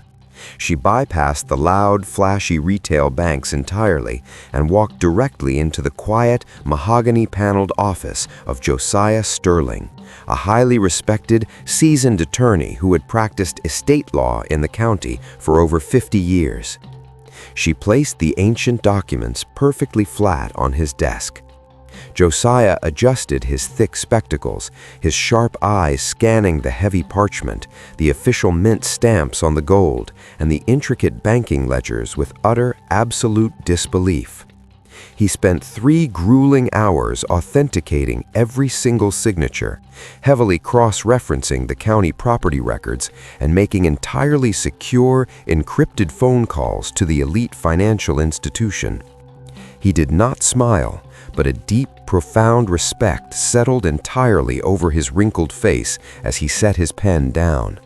She bypassed the loud, flashy retail banks entirely and walked directly into the quiet, mahogany-paneled office of Josiah Sterling, a highly respected, seasoned attorney who had practiced estate law in the county for over 50 years. She placed the ancient documents perfectly flat on his desk. Josiah adjusted his thick spectacles, his sharp eyes scanning the heavy parchment, the official mint stamps on the gold, and the intricate banking ledgers with utter, absolute disbelief. He spent 3 grueling hours authenticating every single signature, heavily cross-referencing the county property records, and making entirely secure, encrypted phone calls to the elite financial institution. He did not smile, but a deep, profound respect settled entirely over his wrinkled face as he set his pen down.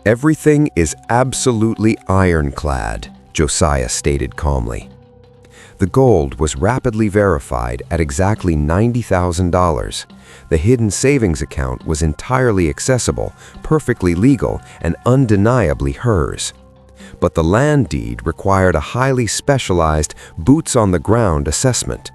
"Everything is absolutely ironclad," Josiah stated calmly. The gold was rapidly verified at exactly $90,000. The hidden savings account was entirely accessible, perfectly legal, and undeniably hers. But the land deed required a highly specialized, boots-on-the-ground assessment.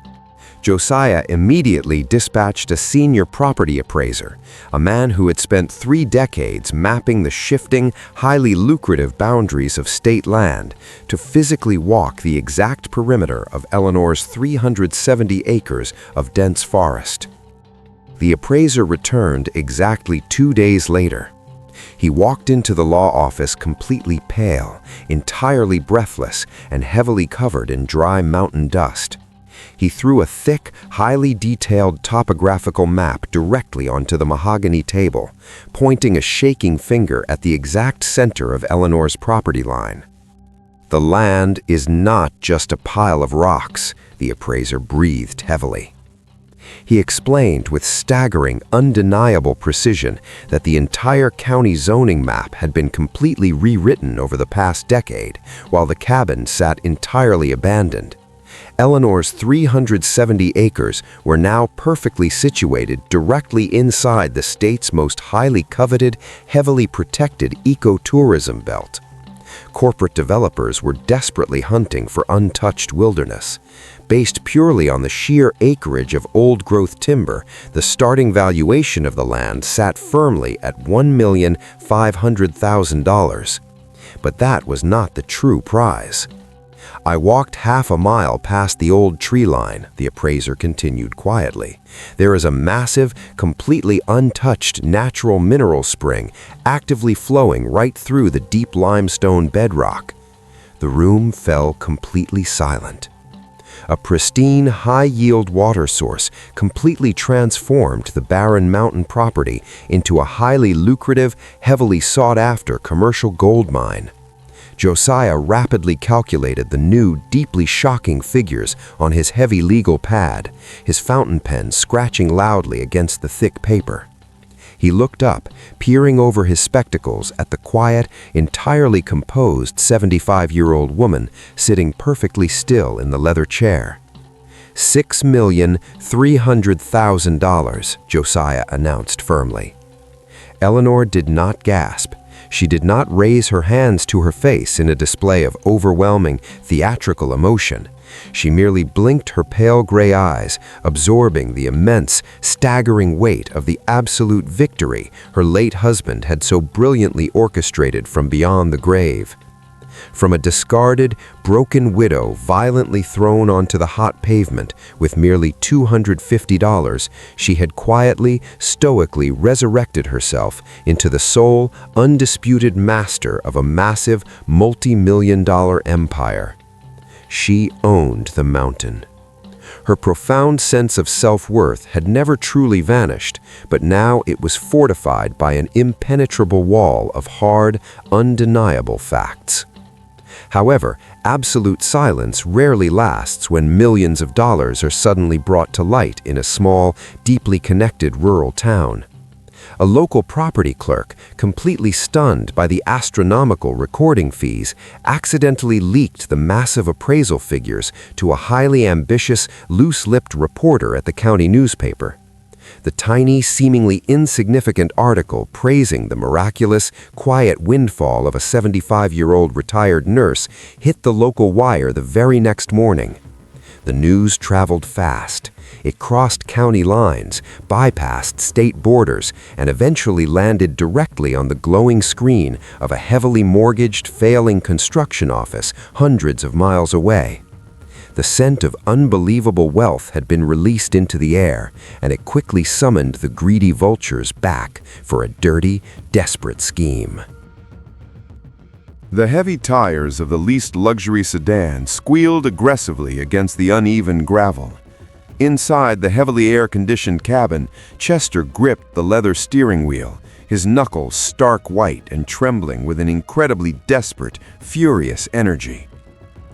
Josiah immediately dispatched a senior property appraiser, a man who had spent 3 decades mapping the shifting, highly lucrative boundaries of state land, to physically walk the exact perimeter of Eleanor's 370 acres of dense forest. The appraiser returned exactly 2 days later. He walked into the law office completely pale, entirely breathless, and heavily covered in dry mountain dust. He threw a thick, highly detailed topographical map directly onto the mahogany table, pointing a shaking finger at the exact center of Eleanor's property line. "The land is not just a pile of rocks," the appraiser breathed heavily. He explained with staggering, undeniable precision that the entire county zoning map had been completely rewritten over the past decade, while the cabin sat entirely abandoned. Eleanor's 370 acres were now perfectly situated directly inside the state's most highly coveted, heavily protected ecotourism belt. Corporate developers were desperately hunting for untouched wilderness. Based purely on the sheer acreage of old-growth timber, the starting valuation of the land sat firmly at $1,500,000. But that was not the true prize. "I walked half a mile past the old tree line," the appraiser continued quietly. "There is a massive, completely untouched natural mineral spring actively flowing right through the deep limestone bedrock." The room fell completely silent. A pristine, high-yield water source completely transformed the barren mountain property into a highly lucrative, heavily sought-after commercial gold mine. Josiah rapidly calculated the new, deeply shocking figures on his heavy legal pad, his fountain pen scratching loudly against the thick paper. He looked up, peering over his spectacles at the quiet, entirely composed 75-year-old woman sitting perfectly still in the leather chair. $6,300,000, Josiah announced firmly. Eleanor did not gasp. She did not raise her hands to her face in a display of overwhelming, theatrical emotion. She merely blinked her pale gray eyes, absorbing the immense, staggering weight of the absolute victory her late husband had so brilliantly orchestrated from beyond the grave. From a discarded, broken widow violently thrown onto the hot pavement with merely $250, she had quietly, stoically resurrected herself into the sole, undisputed master of a massive, multi-million-dollar empire. She owned the mountain. Her profound sense of self-worth had never truly vanished, but now it was fortified by an impenetrable wall of hard, undeniable facts. However, absolute silence rarely lasts when millions of dollars are suddenly brought to light in a small, deeply connected rural town. A local property clerk, completely stunned by the astronomical recording fees, accidentally leaked the massive appraisal figures to a highly ambitious, loose-lipped reporter at the county newspaper. The tiny, seemingly insignificant article praising the miraculous, quiet windfall of a 75-year-old retired nurse hit the local wire the very next morning. The news traveled fast. It crossed county lines, bypassed state borders, and eventually landed directly on the glowing screen of a heavily mortgaged, failing construction office hundreds of miles away. The scent of unbelievable wealth had been released into the air, and it quickly summoned the greedy vultures back for a dirty, desperate scheme. The heavy tires of the least luxury sedan squealed aggressively against the uneven gravel. Inside the heavily air-conditioned cabin, Chester gripped the leather steering wheel, his knuckles stark white and trembling with an incredibly desperate, furious energy.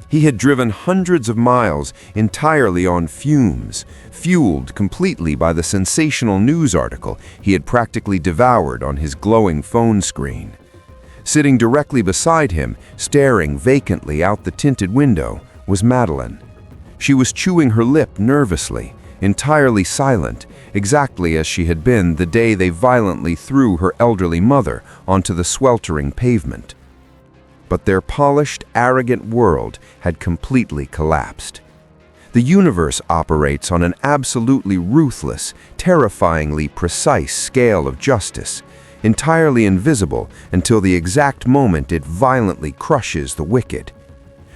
He had driven hundreds of miles entirely on fumes, fueled completely by the sensational news article he had practically devoured on his glowing phone screen. Sitting directly beside him, staring vacantly out the tinted window, was Madeline. She was chewing her lip nervously, entirely silent, exactly as she had been the day they violently threw her elderly mother onto the sweltering pavement. but their polished, arrogant world had completely collapsed. The universe operates on an absolutely ruthless, terrifyingly precise scale of justice, entirely invisible until the exact moment it violently crushes the wicked.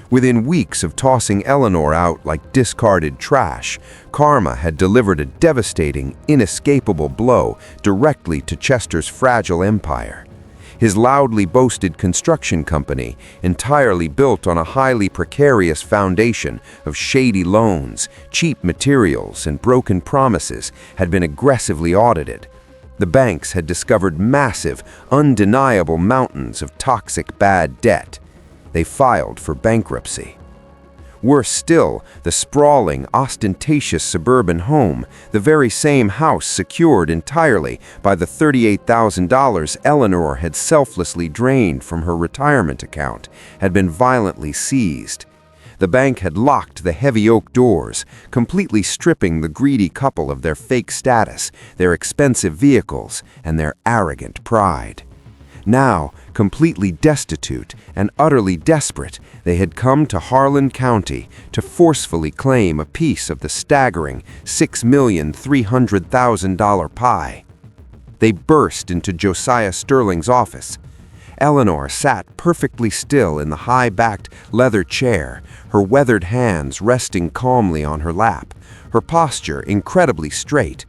Within weeks of tossing Eleanor out like discarded trash, karma had delivered a devastating, inescapable blow directly to Chester's fragile empire. His loudly boasted construction company, entirely built on a highly precarious foundation of shady loans, cheap materials, and broken promises, had been aggressively audited. The banks had discovered massive, undeniable mountains of toxic bad debt. They filed for bankruptcy. Worse still, the sprawling, ostentatious suburban home, the very same house secured entirely by the $38,000 Eleanor had selflessly drained from her retirement account, had been violently seized. The bank had locked the heavy oak doors, completely stripping the greedy couple of their fake status, their expensive vehicles, and their arrogant pride. Now, completely destitute and utterly desperate, they had come to Harlan County to forcefully claim a piece of the staggering $6,300,000 pie. They burst into Josiah Sterling's office. Eleanor sat perfectly still in the high-backed leather chair, her weathered hands resting calmly on her lap, her posture incredibly straight.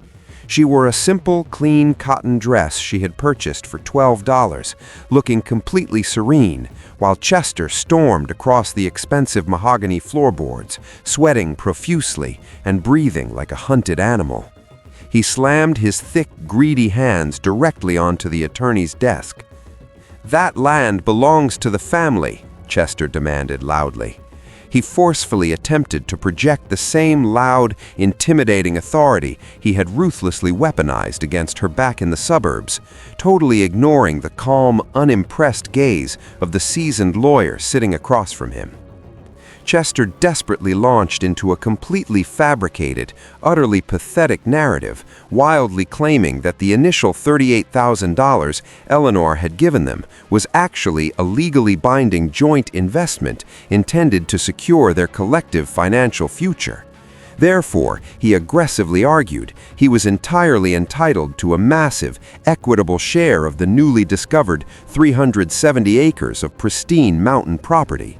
She wore a simple, clean cotton dress she had purchased for $12, looking completely serene, while Chester stormed across the expensive mahogany floorboards, sweating profusely and breathing like a hunted animal. He slammed his thick, greedy hands directly onto the attorney's desk. "That land belongs to the family," Chester demanded loudly. He forcefully attempted to project the same loud, intimidating authority he had ruthlessly weaponized against her back in the suburbs, totally ignoring the calm, unimpressed gaze of the seasoned lawyer sitting across from him. Chester desperately launched into a completely fabricated, utterly pathetic narrative, wildly claiming that the initial $38,000 Eleanor had given them was actually a legally binding joint investment intended to secure their collective financial future. Therefore, he aggressively argued, he was entirely entitled to a massive, equitable share of the newly discovered 370 acres of pristine mountain property.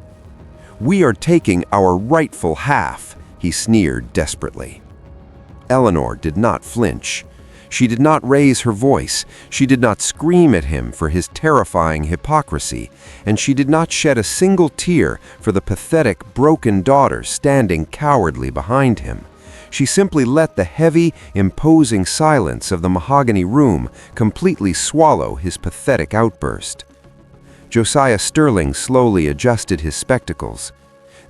"We are taking our rightful half," he sneered desperately. Eleanor did not flinch. She did not raise her voice, she did not scream at him for his terrifying hypocrisy, and she did not shed a single tear for the pathetic, broken daughter standing cowardly behind him. She simply let the heavy, imposing silence of the mahogany room completely swallow his pathetic outburst. Josiah Sterling slowly adjusted his spectacles.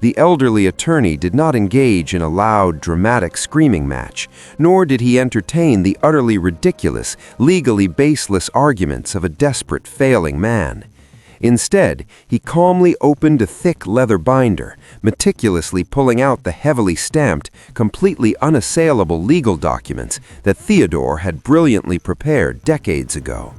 The elderly attorney did not engage in a loud, dramatic screaming match, nor did he entertain the utterly ridiculous, legally baseless arguments of a desperate, failing man. Instead, he calmly opened a thick leather binder, meticulously pulling out the heavily stamped, completely unassailable legal documents that Theodore had brilliantly prepared decades ago.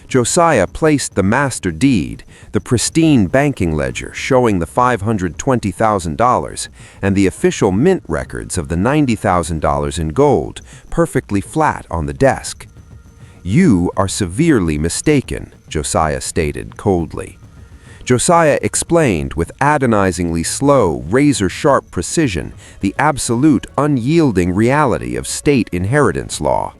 Josiah placed the master deed, the pristine banking ledger showing the $520,000, and the official mint records of the $90,000 in gold, perfectly flat on the desk. "You are severely mistaken," Josiah stated coldly. Josiah explained with agonizingly slow, razor-sharp precision the absolute, unyielding reality of state inheritance law.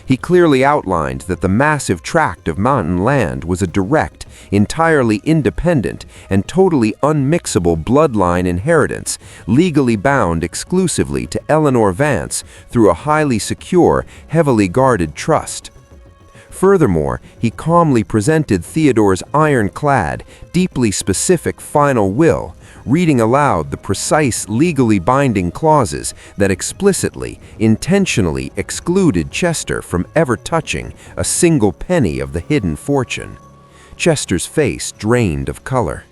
He clearly outlined that the massive tract of mountain land was a direct, entirely independent, and totally unmixable bloodline inheritance, legally bound exclusively to Eleanor Vance through a highly secure, heavily guarded trust. Furthermore, he calmly presented Theodore's ironclad, deeply specific final will, reading aloud the precise, legally binding clauses that explicitly, intentionally excluded Chester from ever touching a single penny of the hidden fortune. Chester's face drained of color.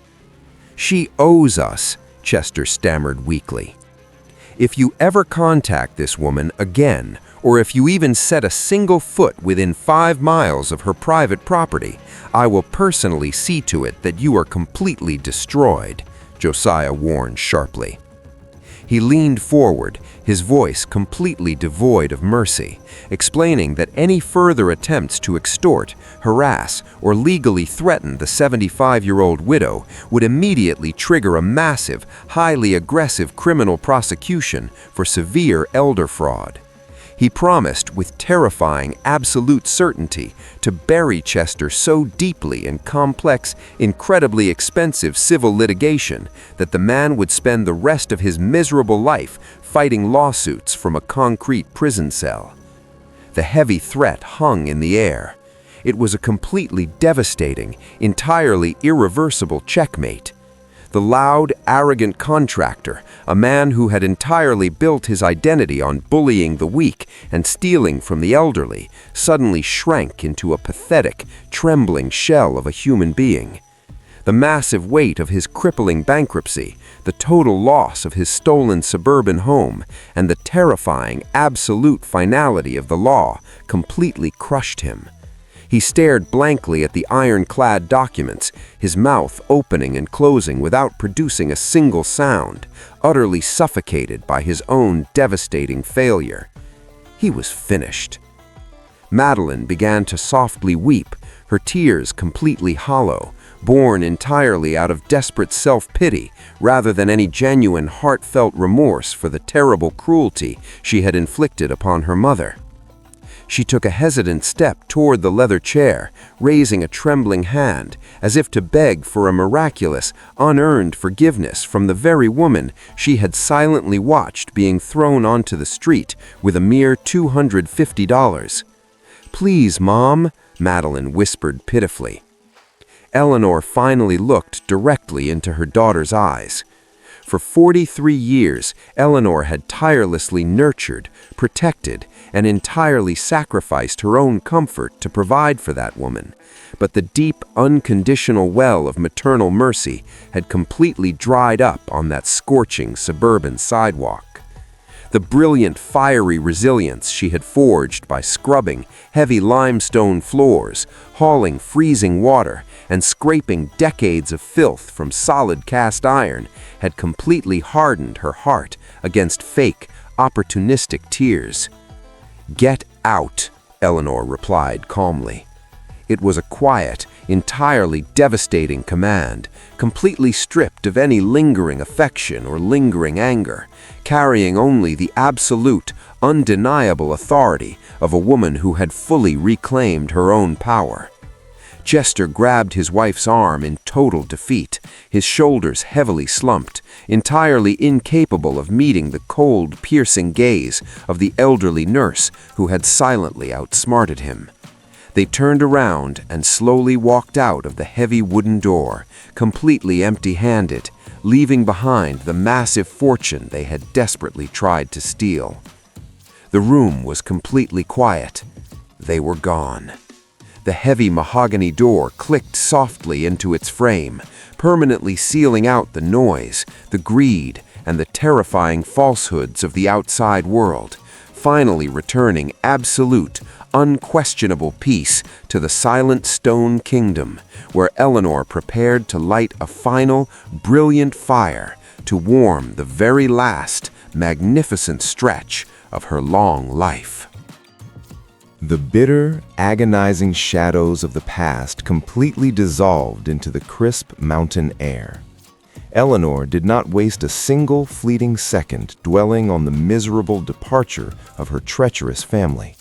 "She owes us," Chester stammered weakly. "If you ever contact this woman again, or if you even set a single foot within 5 miles of her private property, I will personally see to it that you are completely destroyed," Josiah warned sharply. He leaned forward, his voice completely devoid of mercy, explaining that any further attempts to extort, harass, or legally threaten the 75-year-old widow would immediately trigger a massive, highly aggressive criminal prosecution for severe elder fraud. He promised with terrifying absolute certainty to bury Chester so deeply in complex, incredibly expensive civil litigation that the man would spend the rest of his miserable life fighting lawsuits from a concrete prison cell. The heavy threat hung in the air. It was a completely devastating, entirely irreversible checkmate. The loud, arrogant contractor, a man who had entirely built his identity on bullying the weak and stealing from the elderly, suddenly shrank into a pathetic, trembling shell of a human being. The massive weight of his crippling bankruptcy, the total loss of his stolen suburban home, and the terrifying, absolute finality of the law completely crushed him. He stared blankly at the ironclad documents, his mouth opening and closing without producing a single sound, utterly suffocated by his own devastating failure. He was finished. Madeline began to softly weep, her tears completely hollow, born entirely out of desperate self-pity rather than any genuine heartfelt remorse for the terrible cruelty she had inflicted upon her mother. She took a hesitant step toward the leather chair, raising a trembling hand, as if to beg for a miraculous, unearned forgiveness from the very woman she had silently watched being thrown onto the street with a mere $250. "Please, Mom," Madeline whispered pitifully. Eleanor finally looked directly into her daughter's eyes. For 43 years, Eleanor had tirelessly nurtured, protected, and entirely sacrificed her own comfort to provide for that woman. But the deep, unconditional well of maternal mercy had completely dried up on that scorching suburban sidewalk. The brilliant, fiery resilience she had forged by scrubbing heavy limestone floors, hauling freezing water, and scraping decades of filth from solid cast iron had completely hardened her heart against fake, opportunistic tears. "Get out," Eleanor replied calmly. It was a quiet, entirely devastating command, completely stripped of any lingering affection or lingering anger, carrying only the absolute, undeniable authority of a woman who had fully reclaimed her own power. Chester grabbed his wife's arm in total defeat, his shoulders heavily slumped, entirely incapable of meeting the cold, piercing gaze of the elderly nurse who had silently outsmarted him. They turned around and slowly walked out of the heavy wooden door, completely empty-handed, leaving behind the massive fortune they had desperately tried to steal. The room was completely quiet. They were gone. The heavy mahogany door clicked softly into its frame, permanently sealing out the noise, the greed, and the terrifying falsehoods of the outside world, finally returning absolute, unquestionable peace to the silent stone kingdom, where Eleanor prepared to light a final, brilliant fire to warm the very last, magnificent stretch of her long life. The bitter, agonizing shadows of the past completely dissolved into the crisp mountain air. Eleanor did not waste a single fleeting second dwelling on the miserable departure of her treacherous family.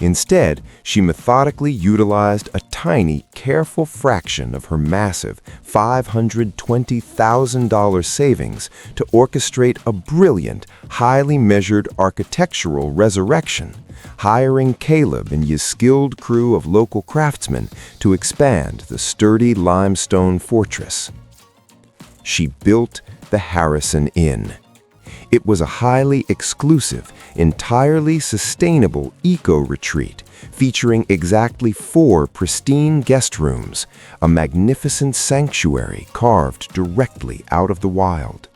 Instead, she methodically utilized a tiny, careful fraction of her massive $520,000 savings to orchestrate a brilliant, highly measured architectural resurrection, hiring Caleb and his skilled crew of local craftsmen to expand the sturdy limestone fortress. She built the Harrison Inn. It was a highly exclusive, entirely sustainable eco-retreat featuring exactly 4 pristine guest rooms, a magnificent sanctuary carved directly out of the wild.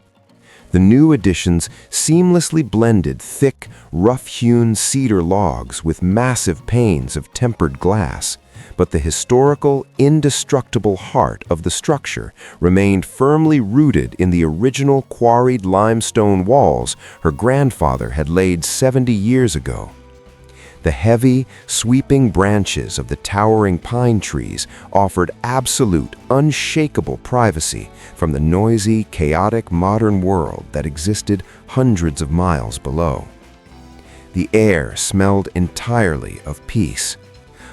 The new additions seamlessly blended thick, rough-hewn cedar logs with massive panes of tempered glass, but the historical, indestructible heart of the structure remained firmly rooted in the original quarried limestone walls her grandfather had laid 70 years ago. The heavy, sweeping branches of the towering pine trees offered absolute, unshakable privacy from the noisy, chaotic modern world that existed hundreds of miles below. The air smelled entirely of peace.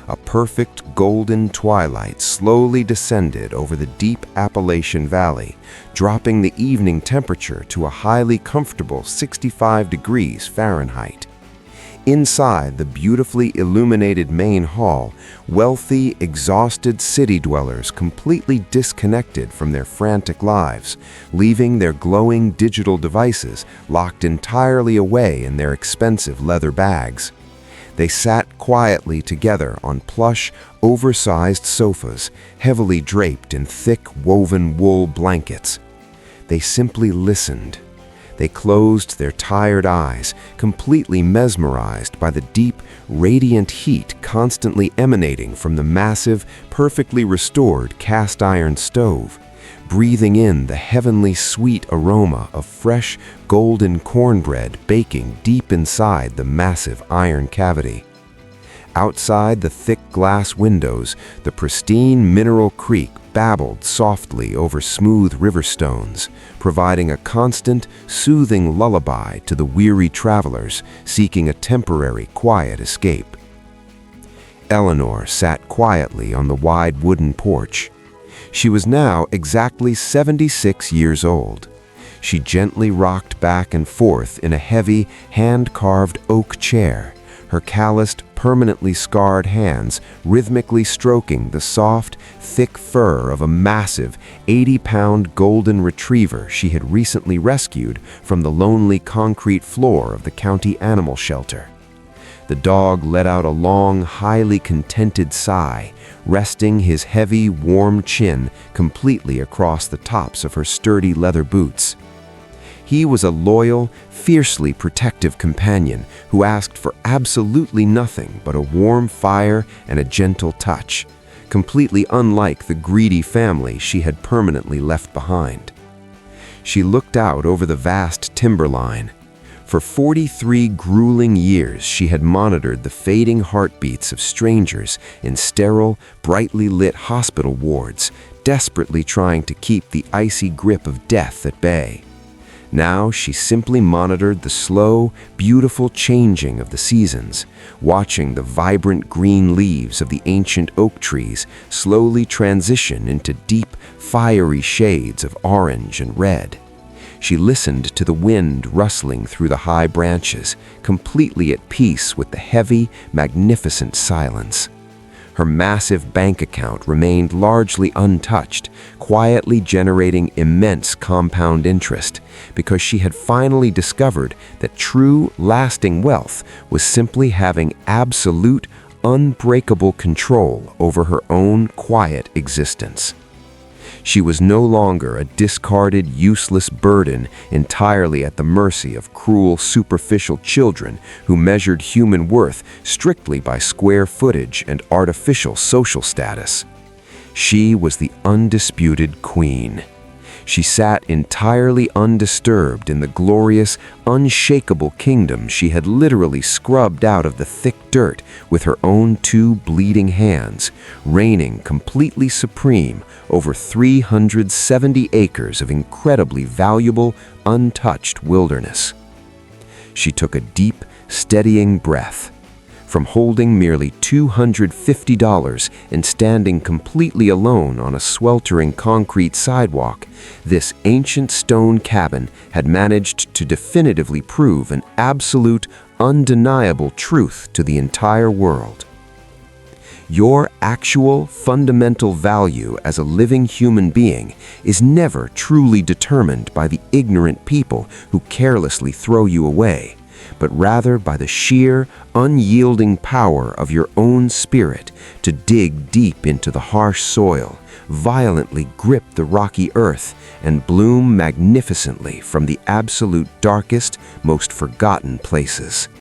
A perfect golden twilight slowly descended over the deep Appalachian Valley, dropping the evening temperature to a highly comfortable 65 degrees Fahrenheit. Inside the beautifully illuminated main hall, wealthy, exhausted city dwellers completely disconnected from their frantic lives, leaving their glowing digital devices locked entirely away in their expensive leather bags. They sat quietly together on plush, oversized sofas, heavily draped in thick, woven wool blankets. They simply listened. They closed their tired eyes, completely mesmerized by the deep, radiant heat constantly emanating from the massive, perfectly restored cast iron stove, breathing in the heavenly sweet aroma of fresh, golden cornbread baking deep inside the massive iron cavity. Outside the thick glass windows, the pristine mineral creek babbled softly over smooth river stones, providing a constant, soothing lullaby to the weary travelers seeking a temporary, quiet escape. Eleanor sat quietly on the wide wooden porch. She was now exactly 76 years old. She gently rocked back and forth in a heavy, hand-carved oak chair, her calloused, permanently scarred hands rhythmically stroking the soft, thick fur of a massive 80-pound golden retriever she had recently rescued from the lonely concrete floor of the county animal shelter. The dog let out a long, highly contented sigh, resting his heavy, warm chin completely across the tops of her sturdy leather boots. He was a loyal, fiercely protective companion who asked for absolutely nothing but a warm fire and a gentle touch, completely unlike the greedy family she had permanently left behind. She looked out over the vast timberline. For 43 grueling years, she had monitored the fading heartbeats of strangers in sterile, brightly lit hospital wards, desperately trying to keep the icy grip of death at bay. Now she simply monitored the slow, beautiful changing of the seasons, watching the vibrant green leaves of the ancient oak trees slowly transition into deep, fiery shades of orange and red. She listened to the wind rustling through the high branches, completely at peace with the heavy, magnificent silence. Her massive bank account remained largely untouched, quietly generating immense compound interest, because she had finally discovered that true, lasting wealth was simply having absolute, unbreakable control over her own quiet existence. She was no longer a discarded, useless burden entirely at the mercy of cruel, superficial children who measured human worth strictly by square footage and artificial social status. She was the undisputed queen. She sat entirely undisturbed in the glorious, unshakable kingdom she had literally scrubbed out of the thick dirt with her own 2 bleeding hands, reigning completely supreme over 370 acres of incredibly valuable, untouched wilderness. She took a deep, steadying breath. From holding merely $250 and standing completely alone on a sweltering concrete sidewalk, this ancient stone cabin had managed to definitively prove an absolute, undeniable truth to the entire world. Your actual, fundamental value as a living human being is never truly determined by the ignorant people who carelessly throw you away, but rather by the sheer, unyielding power of your own spirit to dig deep into the harsh soil, violently grip the rocky earth, and bloom magnificently from the absolute darkest, most forgotten places.